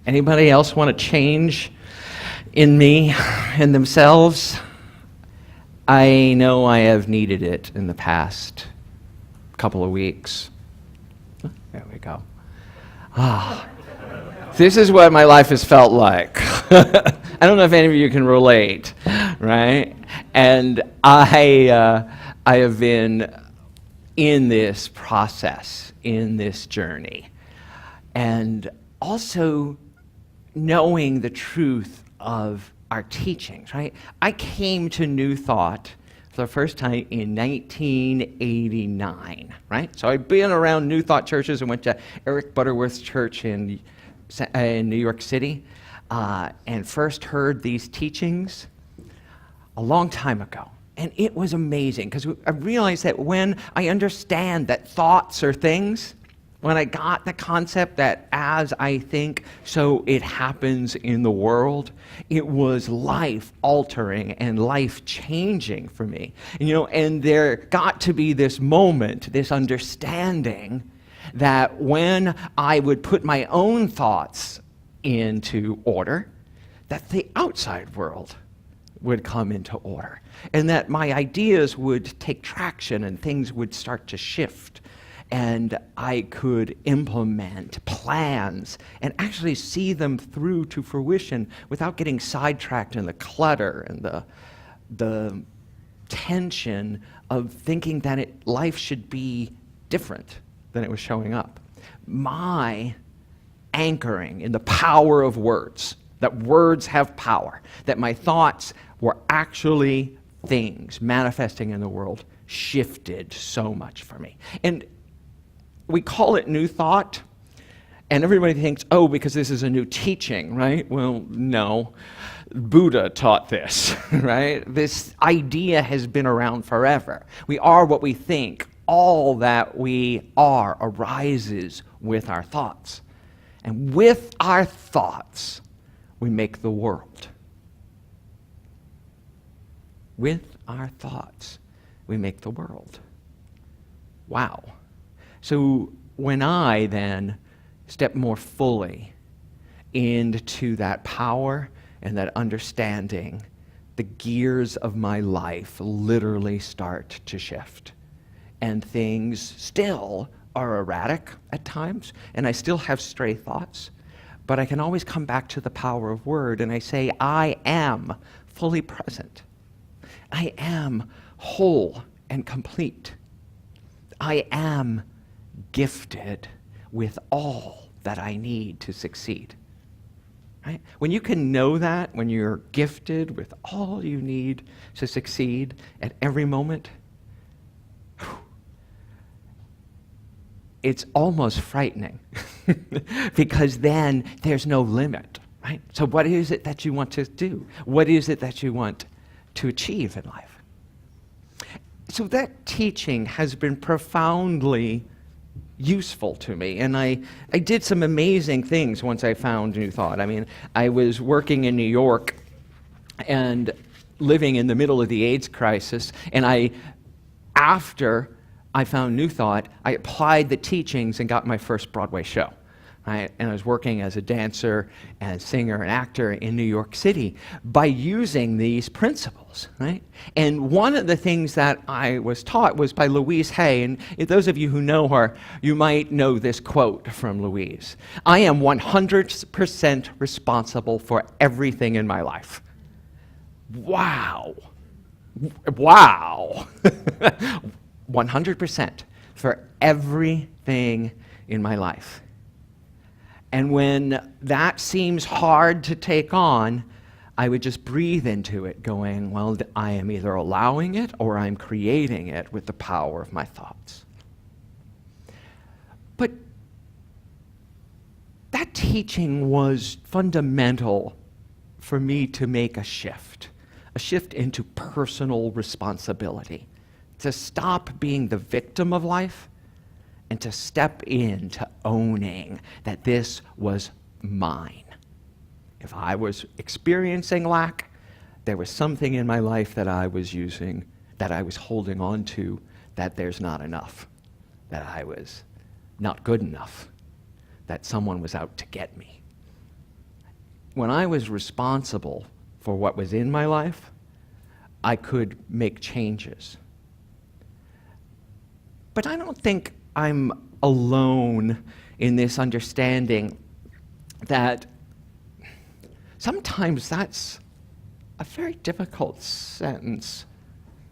Anybody else want to change in me and themselves? I know I have needed it in the past couple of weeks. There we go. This is what my life has felt like. I don't know if any of you can relate, right? And I have been in this process, in this journey, and also knowing the truth of our teachings, right? I came to New Thought for the first time in 1989, right? So I've been around New Thought churches and went to Eric Butterworth's church in New York City, and first heard these teachings a long time ago. And it was amazing, because I realized that when I understand that thoughts are things, when I got the concept that as I think, so it happens in the world, it was life-altering and life-changing for me. And there got to be this moment, this understanding, that when I would put my own thoughts into order, that the outside world would come into order, and that my ideas would take traction and things would start to shift, and I could implement plans and actually see them through to fruition without getting sidetracked in the clutter and the tension of thinking that life should be different than it was showing up. My anchoring in the power of words, that words have power, that my thoughts were actually things manifesting in the world, shifted so much for me. And we call it New Thought, and everybody thinks, oh, because this is a new teaching, right? Well, no. Buddha taught this, right? This idea has been around forever. We are what we think. All that we are arises with our thoughts. And with our thoughts, we make the world. With our thoughts, we make the world. Wow. So when I then step more fully into that power and that understanding, the gears of my life literally start to shift. And things still are erratic at times, and I still have stray thoughts, but I can always come back to the power of word, and I say, I am fully present. I am whole and complete. I am gifted with all that I need to succeed. Right? When you can know that, when you're gifted with all you need to succeed at every moment, it's almost frightening because then there's no limit, right? So what is it that you want to do? What is it that you want to achieve in life? So that teaching has been profoundly useful to me, and I did some amazing things once I found New Thought. I mean, I was working in New York and living in the middle of the AIDS crisis, and after I found New Thought, I applied the teachings and got my first Broadway show. Right? And I was working as a dancer and singer and actor in New York City by using these principles. Right? And one of the things that I was taught was by Louise Hay. And those of you who know her, you might know this quote from Louise. I am 100% responsible for everything in my life. Wow. Wow. 100% for everything in my life. And when that seems hard to take on, I would just breathe into it, going, well, I am either allowing it or I'm creating it with the power of my thoughts. But that teaching was fundamental for me to make a shift into personal responsibility, to stop being the victim of life and to step into owning that this was mine. If I was experiencing lack, there was something in my life that I was using, that I was holding on to, that there's not enough, that I was not good enough, that someone was out to get me. when I was responsible for what was in my life, I could make changes. But I don't think I'm alone in this understanding that sometimes that's a very difficult sentence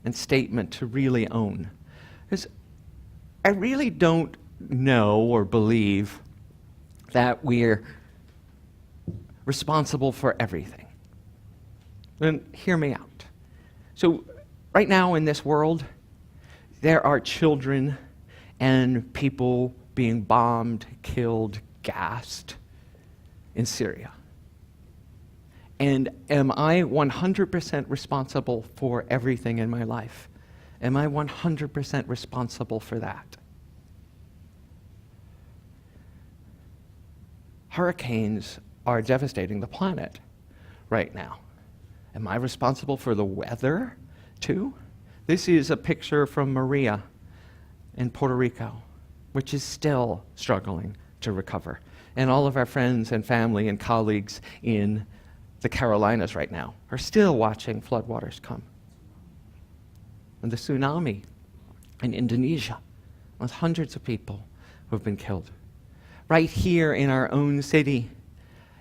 and statement to really own. Because I really don't know or believe that we're responsible for everything. And hear me out. So right now in this world, there are children and people being bombed, killed, gassed in Syria. And am I 100% responsible for everything in my life? Am I 100% responsible for that? Hurricanes are devastating the planet right now. Am I responsible for the weather too? This is a picture from Maria in Puerto Rico, which is still struggling to recover. And all of our friends and family and colleagues in the Carolinas right now are still watching floodwaters come. And the tsunami in Indonesia, with hundreds of people who have been killed. Right here in our own city,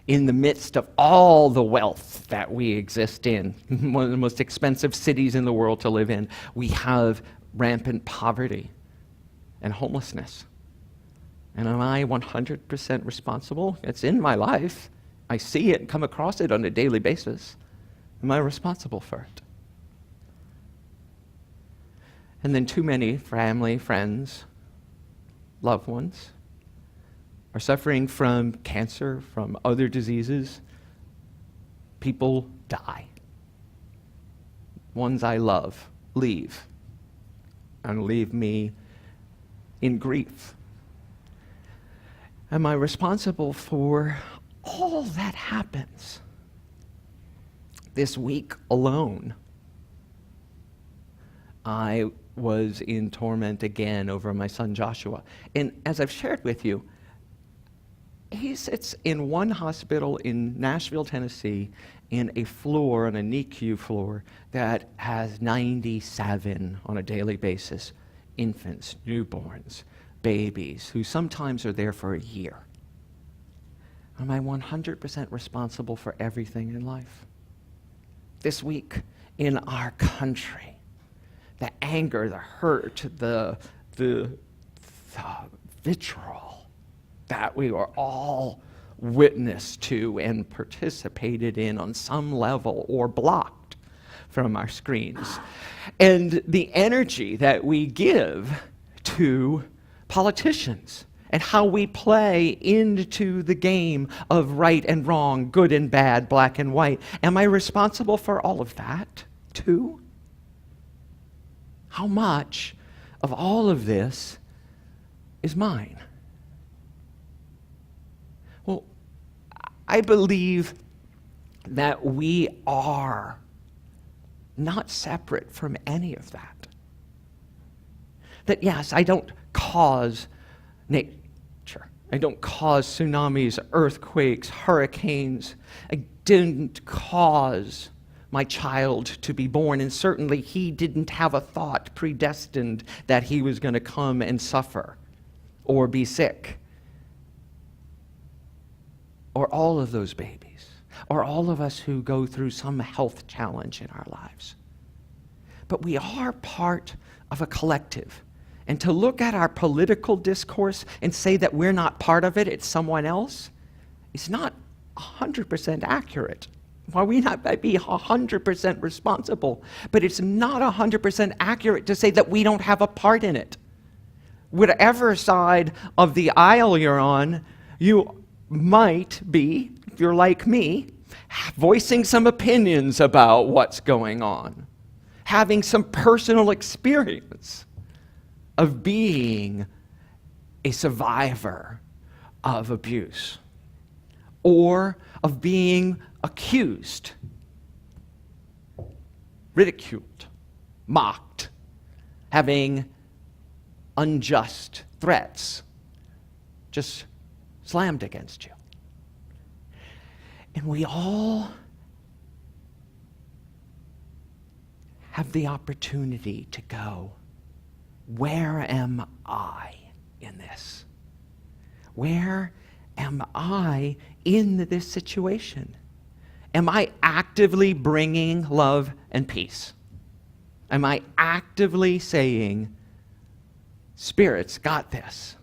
in the midst of all the wealth that we exist in, one of the most expensive cities in the world to live in, we have rampant poverty and homelessness. And am I 100% responsible? It's in my life. I see it and come across it on a daily basis. Am I responsible for it? And then too many family, friends, loved ones are suffering from cancer, from other diseases. People die. Ones I love leave and leave me in grief. Am I responsible for all that happens? This week alone, I was in torment again over my son Joshua. And as I've shared with you, he sits in one hospital in Nashville, Tennessee, in a floor, on a NICU floor, that has 97 on a daily basis, infants, newborns, babies, who sometimes are there for a year. Am I 100% responsible for everything in life? This week in our country, the anger, the hurt, the vitriol that we were all witness to and participated in on some level or blocked from our screens. And the energy that we give to politicians and how we play into the game of right and wrong, good and bad, black and white. Am I responsible for all of that too? How much of all of this is mine? Well, I believe that we are not separate from any of that. That yes, I don't cause nature. I don't cause tsunamis, earthquakes, hurricanes. I didn't cause my child to be born, and certainly he didn't have a thought predestined that he was going to come and suffer or be sick. Or all of those babies, or all of us who go through some health challenge in our lives. But we are part of a collective. And to look at our political discourse and say that we're not part of it, it's someone else, is not 100% accurate. While we might be 100% responsible, but it's not 100% accurate to say that we don't have a part in it. Whatever side of the aisle you're on, you might be, if you're like me, voicing some opinions about what's going on, having some personal experience of being a survivor of abuse or of being accused, ridiculed, mocked, having unjust threats just slammed against you. And we all have the opportunity to go, where am I in this? Where am I in this situation? Am I actively bringing love and peace? Am I actively saying, Spirit's got this?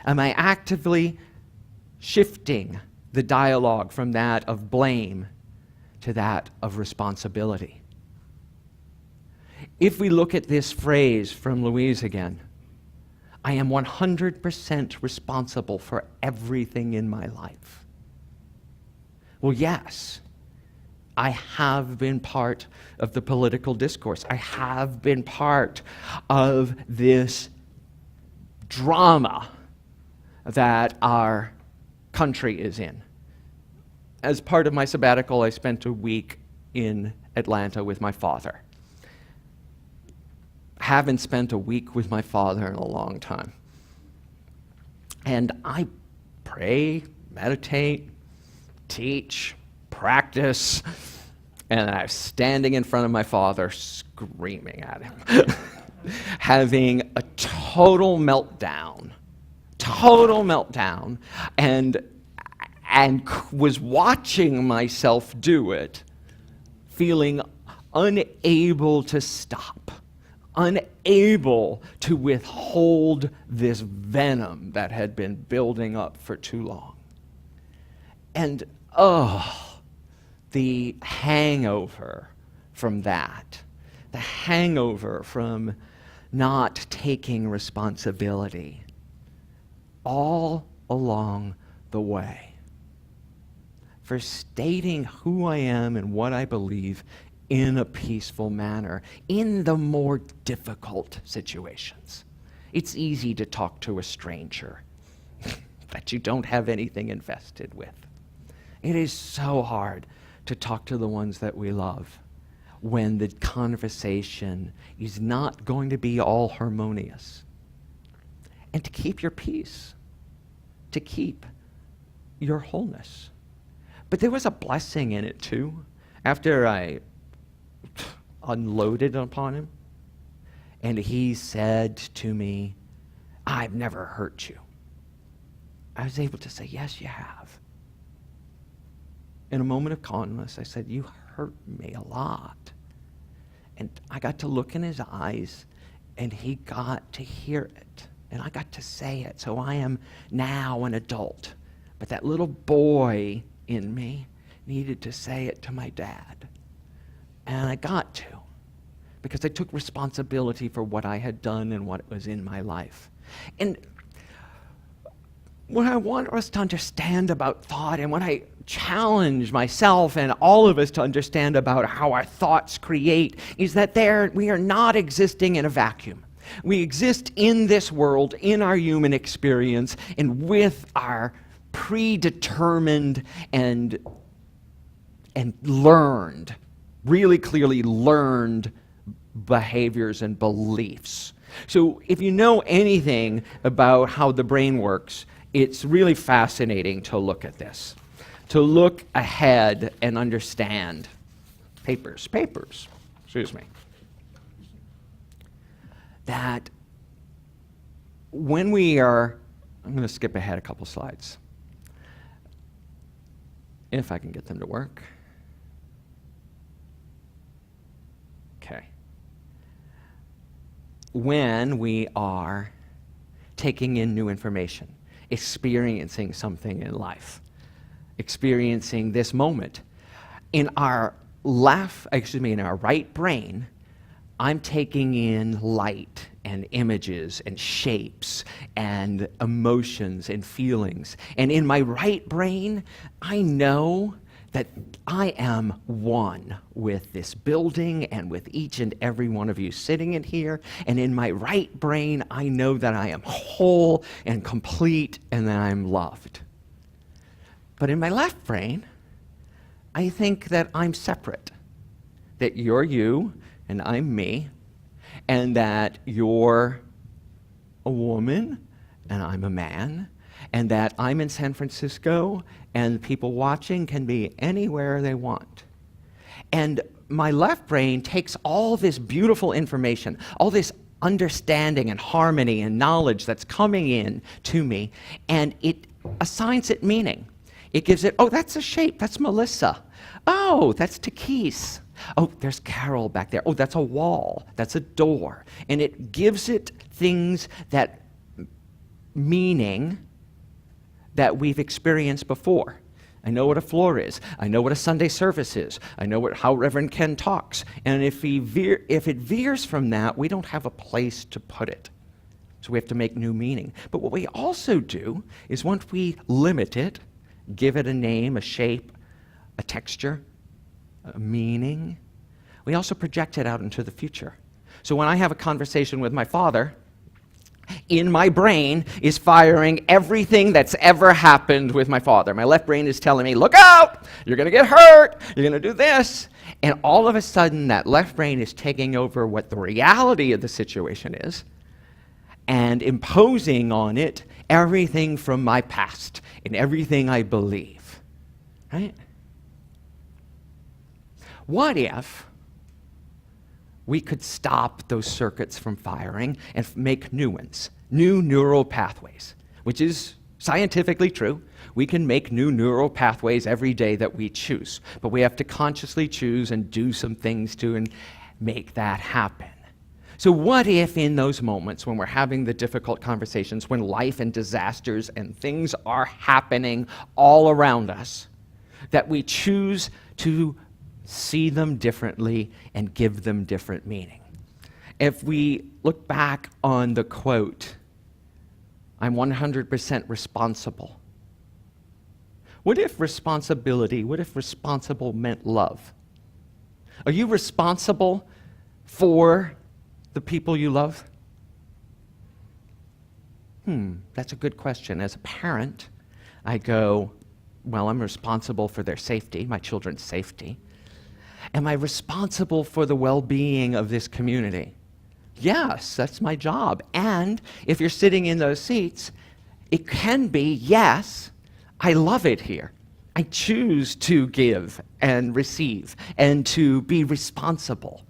Am I actively shifting the dialogue from that of blame to that of responsibility? If we look at this phrase from Louise again, I am 100% responsible for everything in my life. Well, yes, I have been part of the political discourse. I have been part of this drama that our country is in. As part of my sabbatical, I spent a week in Atlanta with my father. Haven't spent a week with my father in a long time. And I pray, meditate, teach, practice, and I'm standing in front of my father screaming at him, having a total meltdown, and was watching myself do it, feeling unable to stop, unable to withhold this venom that had been building up for too long. And the hangover from that, the hangover from not taking responsibility all along the way, for stating who I am and what I believe in a peaceful manner in the more difficult situations. It's easy to talk to a stranger that you don't have anything invested with. It is so hard to talk to the ones that we love when the conversation is not going to be all harmonious. And to keep your peace, to keep your wholeness. But there was a blessing in it too. After I unloaded upon him, and he said to me, I've never hurt you. I was able to say, yes, you have. In a moment of calmness, I said, you hurt me a lot. And I got to look in his eyes, and he got to hear it, and I got to say it. So I am now an adult. But that little boy in me needed to say it to my dad. And I got to, because I took responsibility for what I had done and what was in my life. And what I want us to understand about thought, and what I challenge myself and all of us to understand about how our thoughts create, is that we are not existing in a vacuum. We exist in this world, in our human experience, and with our predetermined and learned, really clearly learned behaviors and beliefs. So if you know anything about how the brain works, it's really fascinating to look at this, to look ahead and understand. Papers, excuse me. That when we are, I'm going to skip ahead a couple slides, if I can get them to work. Okay. When we are taking in new information, experiencing something in life, experiencing this moment, in our right brain, I'm taking in light and images and shapes and emotions and feelings. And in my right brain, I know that I am one with this building and with each and every one of you sitting in here. And in my right brain, I know that I am whole and complete and that I'm loved. But in my left brain, I think that I'm separate, that you're you and I'm me, and that you're a woman and I'm a man, and that I'm in San Francisco and people watching can be anywhere they want. And my left brain takes all this beautiful information, all this understanding and harmony and knowledge that's coming in to me, and it assigns it meaning. It gives it, oh, that's a shape, that's Melissa. Oh, that's Takis. Oh, there's Carol back there. Oh, that's a wall, that's a door. And it gives it things that meaning that we've experienced before. I know what a floor is. I know what a Sunday service is. I know how Reverend Ken talks. And if it veers from that, we don't have a place to put it. So we have to make new meaning. But what we also do is once we limit it, give it a name, a shape, a texture, a meaning, we also project it out into the future. So when I have a conversation with my father, in my brain is firing everything that's ever happened with my father. My left brain is telling me, look out, you're going to get hurt, you're going to do this. And all of a sudden, that left brain is taking over what the reality of the situation is and imposing on it everything from my past and everything I believe. Right? What if we could stop those circuits from firing and make new ones, new neural pathways, which is scientifically true. We can make new neural pathways every day that we choose, but we have to consciously choose and do some things to make that happen. So what if in those moments when we're having the difficult conversations, when life and disasters and things are happening all around us, that we choose to see them differently and give them different meaning? If we look back on the quote, I'm 100% responsible. What if responsible meant love? Are you responsible for the people you love? That's a good question. As a parent, I go, well, I'm responsible for their safety, my children's safety. Am I responsible for the well-being of this community? Yes, that's my job. And if you're sitting in those seats, it can be, yes, I love it here. I choose to give and receive and to be responsible.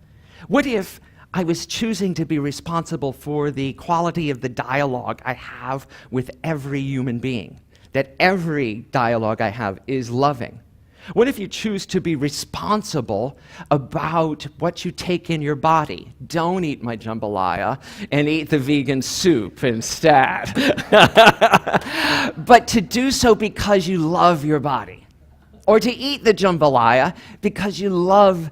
What if I was choosing to be responsible for the quality of the dialogue I have with every human being? That every dialogue I have is loving. What if you choose to be responsible about what you take in your body? Don't eat my jambalaya and eat the vegan soup instead. But to do so because you love your body. Or to eat the jambalaya because you love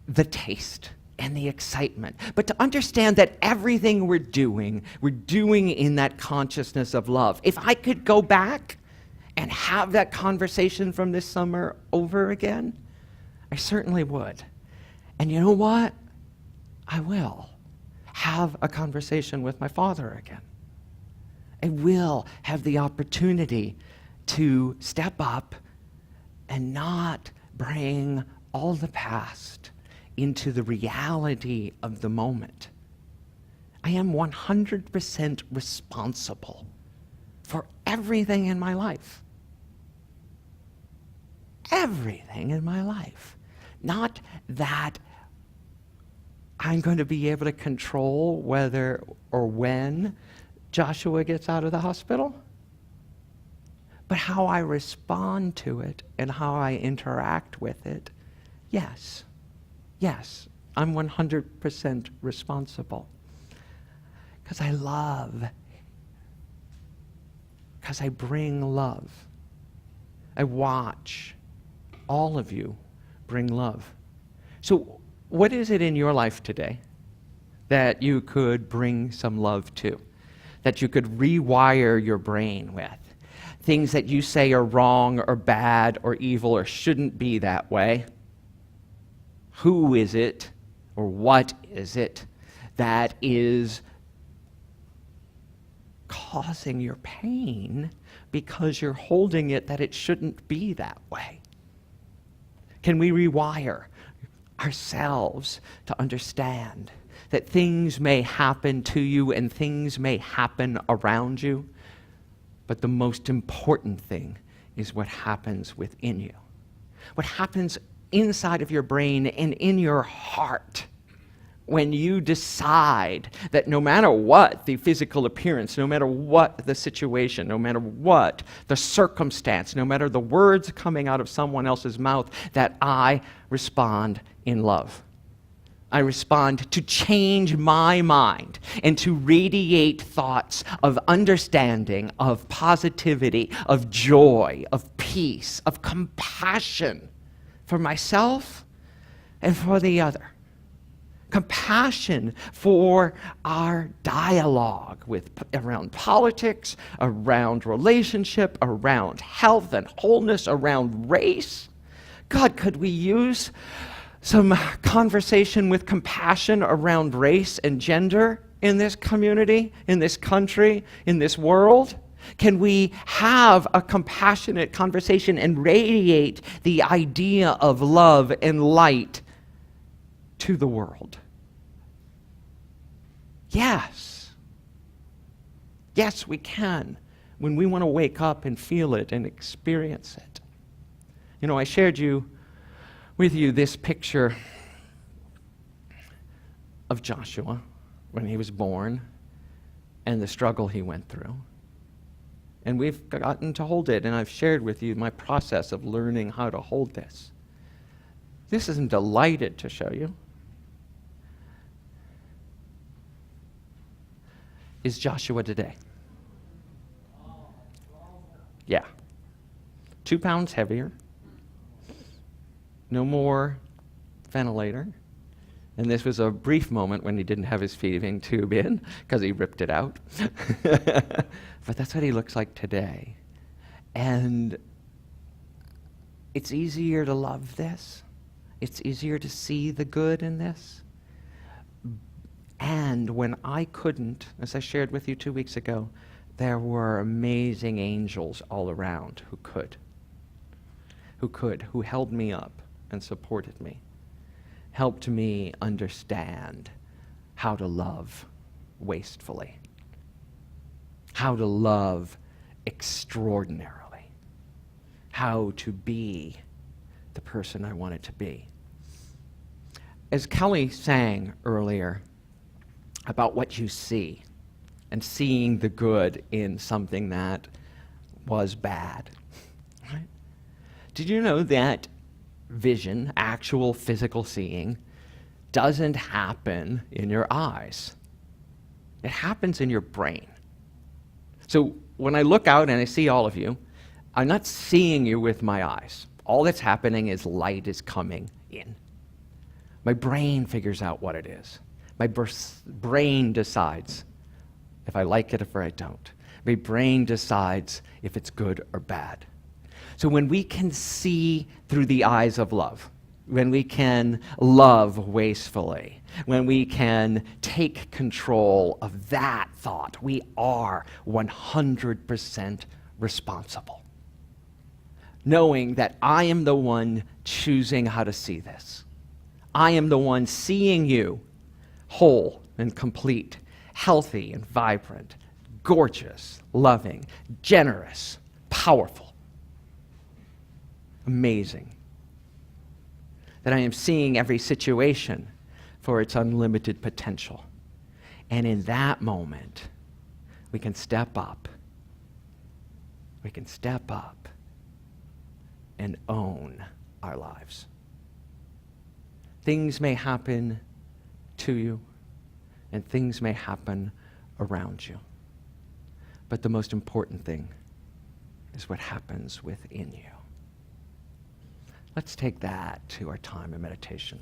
the taste and the excitement. But to understand that everything we're doing in that consciousness of love. If I could go back and have that conversation from this summer over again, I certainly would. And you know what? I will have a conversation with my father again. I will have the opportunity to step up and not bring all the past into the reality of the moment. I am 100% responsible for everything in my life. Everything in my life. Not that I'm going to be able to control whether or when Joshua gets out of the hospital, but how I respond to it and how I interact with it, yes, I'm 100% responsible. Because I love, because I bring love. I watch all of you bring love. So what is it in your life today that you could bring some love to, that you could rewire your brain with? Things that you say are wrong or bad or evil or shouldn't be that way. Who is it or what is it that is causing your pain because you're holding it that it shouldn't be that way? Can we rewire ourselves to understand that things may happen to you and things may happen around you, But the most important thing is what happens within you. What happens inside of your brain and in your heart when you decide that no matter what the physical appearance, no matter what the situation, no matter what the circumstance, no matter the words coming out of someone else's mouth, that I respond in love. I respond to change my mind and to radiate thoughts of understanding, of positivity, of joy, of peace, of compassion for myself and for the other. Compassion for our dialogue around politics, around relationship, around health and wholeness, around race. God, could we use some conversation with compassion around race and gender in this community, in this country, in this world? Can we have a compassionate conversation and radiate the idea of love and light to the world? Yes. Yes, we can, when we want to wake up and feel it and experience it. You know, I shared with you this picture of Joshua when he was born and the struggle he went through. And we've gotten to hold it, and I've shared with you my process of learning how to hold this. This is I'm delighted to show you. Is Joshua today? Yeah. 2 pounds heavier. No more ventilator. And this was a brief moment when he didn't have his feeding tube in because he ripped it out. But that's what he looks like today. And it's easier to love this. It's easier to see the good in this. And when I couldn't, as I shared with you 2 weeks ago, there were amazing angels all around who held me up and supported me, helped me understand how to love wastefully, how to love extraordinarily, how to be the person I wanted to be. As Kelly sang earlier about what you see and seeing the good in something that was bad, right? Did you know that vision, actual physical seeing, doesn't happen in your eyes? It happens in your brain. So when I look out and I see all of you, I'm not seeing you with my eyes. All that's happening is light is coming in. My brain figures out what it is. My brain decides if I like it or if I don't. My brain decides if it's good or bad. So when we can see through the eyes of love, when we can love wastefully, when we can take control of that thought, we are 100% responsible. Knowing that I am the one choosing how to see this. I am the one seeing you whole and complete, healthy and vibrant, gorgeous, loving, generous, powerful, amazing. That I am seeing every situation for its unlimited potential. And in that moment, we can step up. We can step up and own our lives. Things may happen to you, and things may happen around you. But the most important thing is what happens within you. Let's take that to our time of meditation.